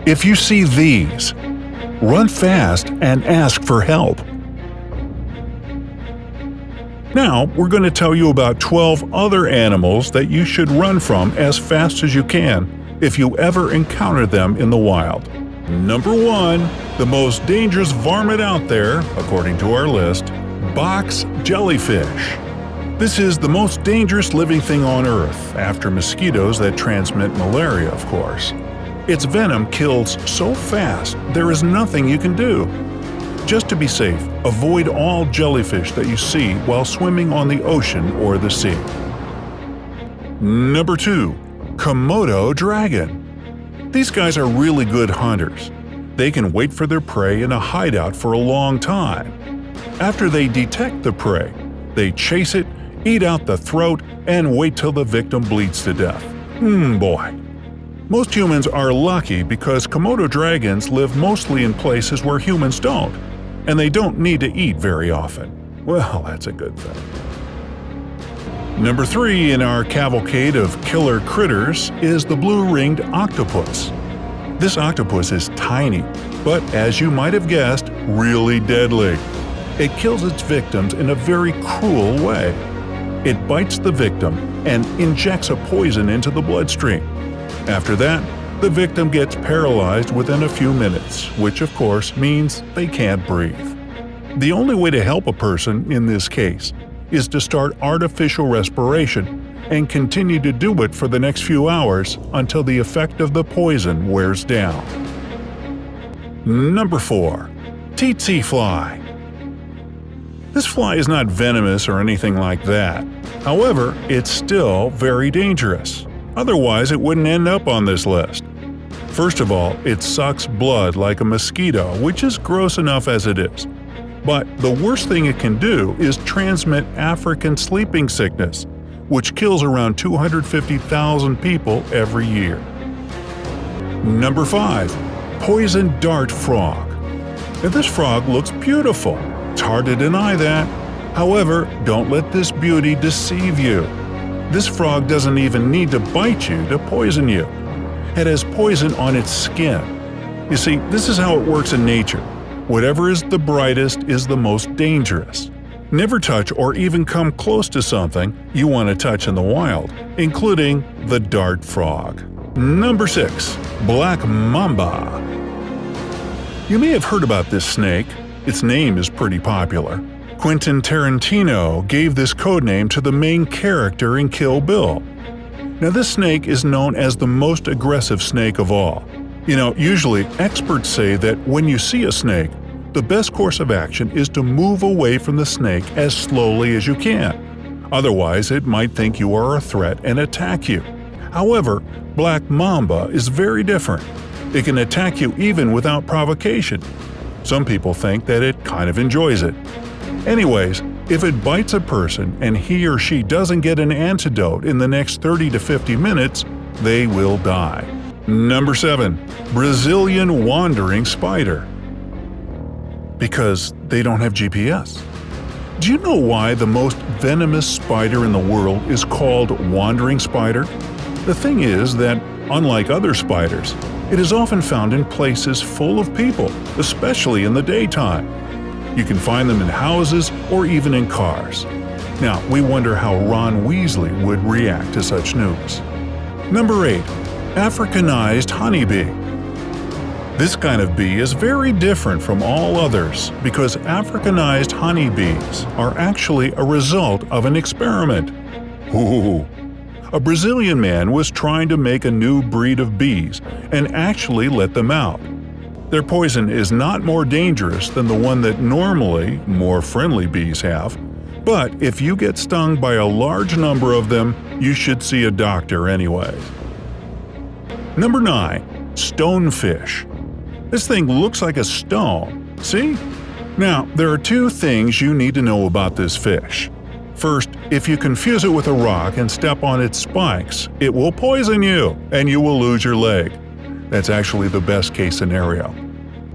If you see these, run fast and ask for help. Now, we're going to tell you about 12 other animals that you should run from as fast as you can if you ever encounter them in the wild. Number 1. The most dangerous varmint out there, according to our list, box jellyfish. This is the most dangerous living thing on Earth, after mosquitoes that transmit malaria, of course. Its venom kills so fast there is nothing you can do. Just to be safe, avoid all jellyfish that you see while swimming on the ocean or the sea. Number 2. Komodo dragon. These guys are really good hunters. They can wait for their prey in a hideout for a long time. After they detect the prey, they chase it, eat out the throat, and wait till the victim bleeds to death. Boy. Most humans are lucky because Komodo dragons live mostly in places where humans don't, and they don't need to eat very often. Well, that's a good thing. Number 3 in our cavalcade of killer critters is the blue-ringed octopus. This octopus is tiny, but as you might have guessed, really deadly. It kills its victims in a very cruel way. It bites the victim and injects a poison into the bloodstream. After that, the victim gets paralyzed within a few minutes, which of course means they can't breathe. The only way to help a person in this case is to start artificial respiration and continue to do it for the next few hours until the effect of the poison wears down. Number 4. Tsetse fly. This fly is not venomous or anything like that. However, it's still very dangerous. Otherwise, it wouldn't end up on this list. First of all, it sucks blood like a mosquito, which is gross enough as it is. But the worst thing it can do is transmit African sleeping sickness, which kills around 250,000 people every year. Number 5. Poison dart frog. Now, this frog looks beautiful. It's hard to deny that. However, don't let this beauty deceive you. This frog doesn't even need to bite you to poison you. It has poison on its skin. You see, this is how it works in nature. Whatever is the brightest is the most dangerous. Never touch or even come close to something you want to touch in the wild, including the dart frog. Number 6. Black Mamba. You may have heard about this snake. Its name is pretty popular. Quentin Tarantino gave this codename to the main character in Kill Bill. Now, this snake is known as the most aggressive snake of all. Usually experts say that when you see a snake, the best course of action is to move away from the snake as slowly as you can. Otherwise, it might think you are a threat and attack you. However, Black Mamba is very different. It can attack you even without provocation. Some people think that it kind of enjoys it. Anyways, if it bites a person and he or she doesn't get an antidote in the next 30 to 50 minutes, they will die. Number 7. Brazilian wandering spider. Because they don't have GPS. Do you know why the most venomous spider in the world is called wandering spider? The thing is that, unlike other spiders, it is often found in places full of people, especially in the daytime. You can find them in houses or even in cars. Now, we wonder how Ron Weasley would react to such news. Number 8. Africanized honeybee. This kind of bee is very different from all others because Africanized honeybees are actually a result of an experiment. Ooh. A Brazilian man was trying to make a new breed of bees and actually let them out. Their poison is not more dangerous than the one that normally more friendly bees have, but if you get stung by a large number of them, you should see a doctor anyway. Number 9. Stonefish. This thing looks like a stone, see? Now, there are 2 things you need to know about this fish. First, if you confuse it with a rock and step on its spikes, it will poison you and you will lose your leg. That's actually the best case scenario.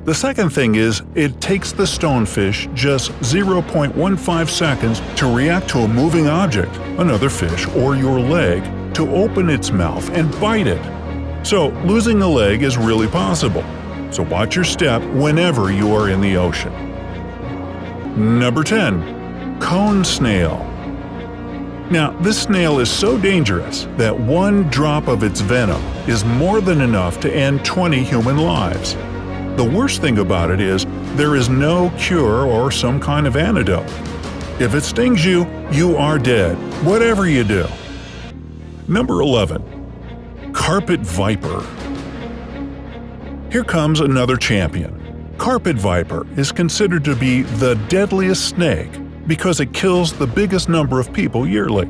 The second thing is, it takes the stonefish just 0.15 seconds to react to a moving object, another fish or your leg, to open its mouth and bite it. So losing a leg is really possible. So watch your step whenever you are in the ocean. Number 10. Cone snail. Now, this snail is so dangerous that one drop of its venom is more than enough to end 20 human lives. The worst thing about it is there is no cure or some kind of antidote. If it stings you, you are dead, whatever you do. Number 11. Carpet viper. Here comes another champion. Carpet viper is considered to be the deadliest snake because it kills the biggest number of people yearly.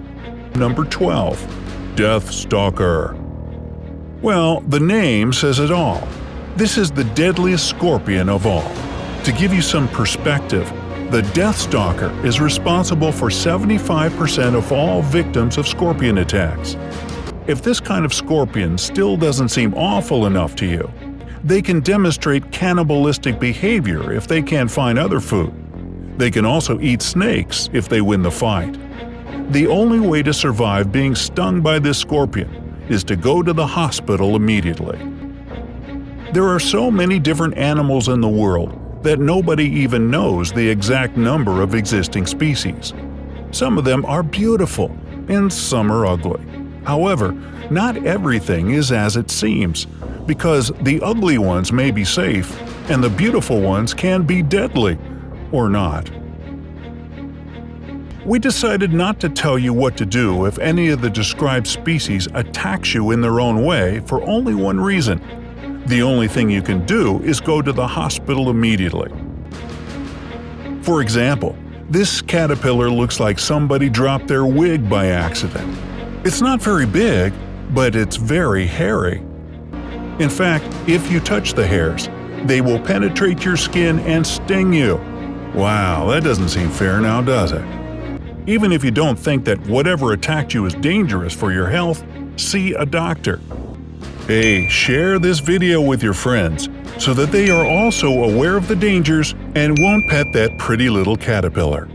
Number 12. Deathstalker. Well, the name says it all. This is the deadliest scorpion of all. To give you some perspective, the Deathstalker is responsible for 75% of all victims of scorpion attacks. If this kind of scorpion still doesn't seem awful enough to you, they can demonstrate cannibalistic behavior if they can't find other food. They can also eat snakes if they win the fight. The only way to survive being stung by this scorpion is to go to the hospital immediately. There are so many different animals in the world that nobody even knows the exact number of existing species. Some of them are beautiful, and some are ugly. However, not everything is as it seems, because the ugly ones may be safe, and the beautiful ones can be deadly, or not. We decided not to tell you what to do if any of the described species attacks you in their own way for only one reason. The only thing you can do is go to the hospital immediately. For example, this caterpillar looks like somebody dropped their wig by accident. It's not very big, but it's very hairy. In fact, if you touch the hairs, they will penetrate your skin and sting you. Wow, that doesn't seem fair now, does it? Even if you don't think that whatever attacked you is dangerous for your health, see a doctor. Hey, share this video with your friends so that they are also aware of the dangers and won't pet that pretty little caterpillar.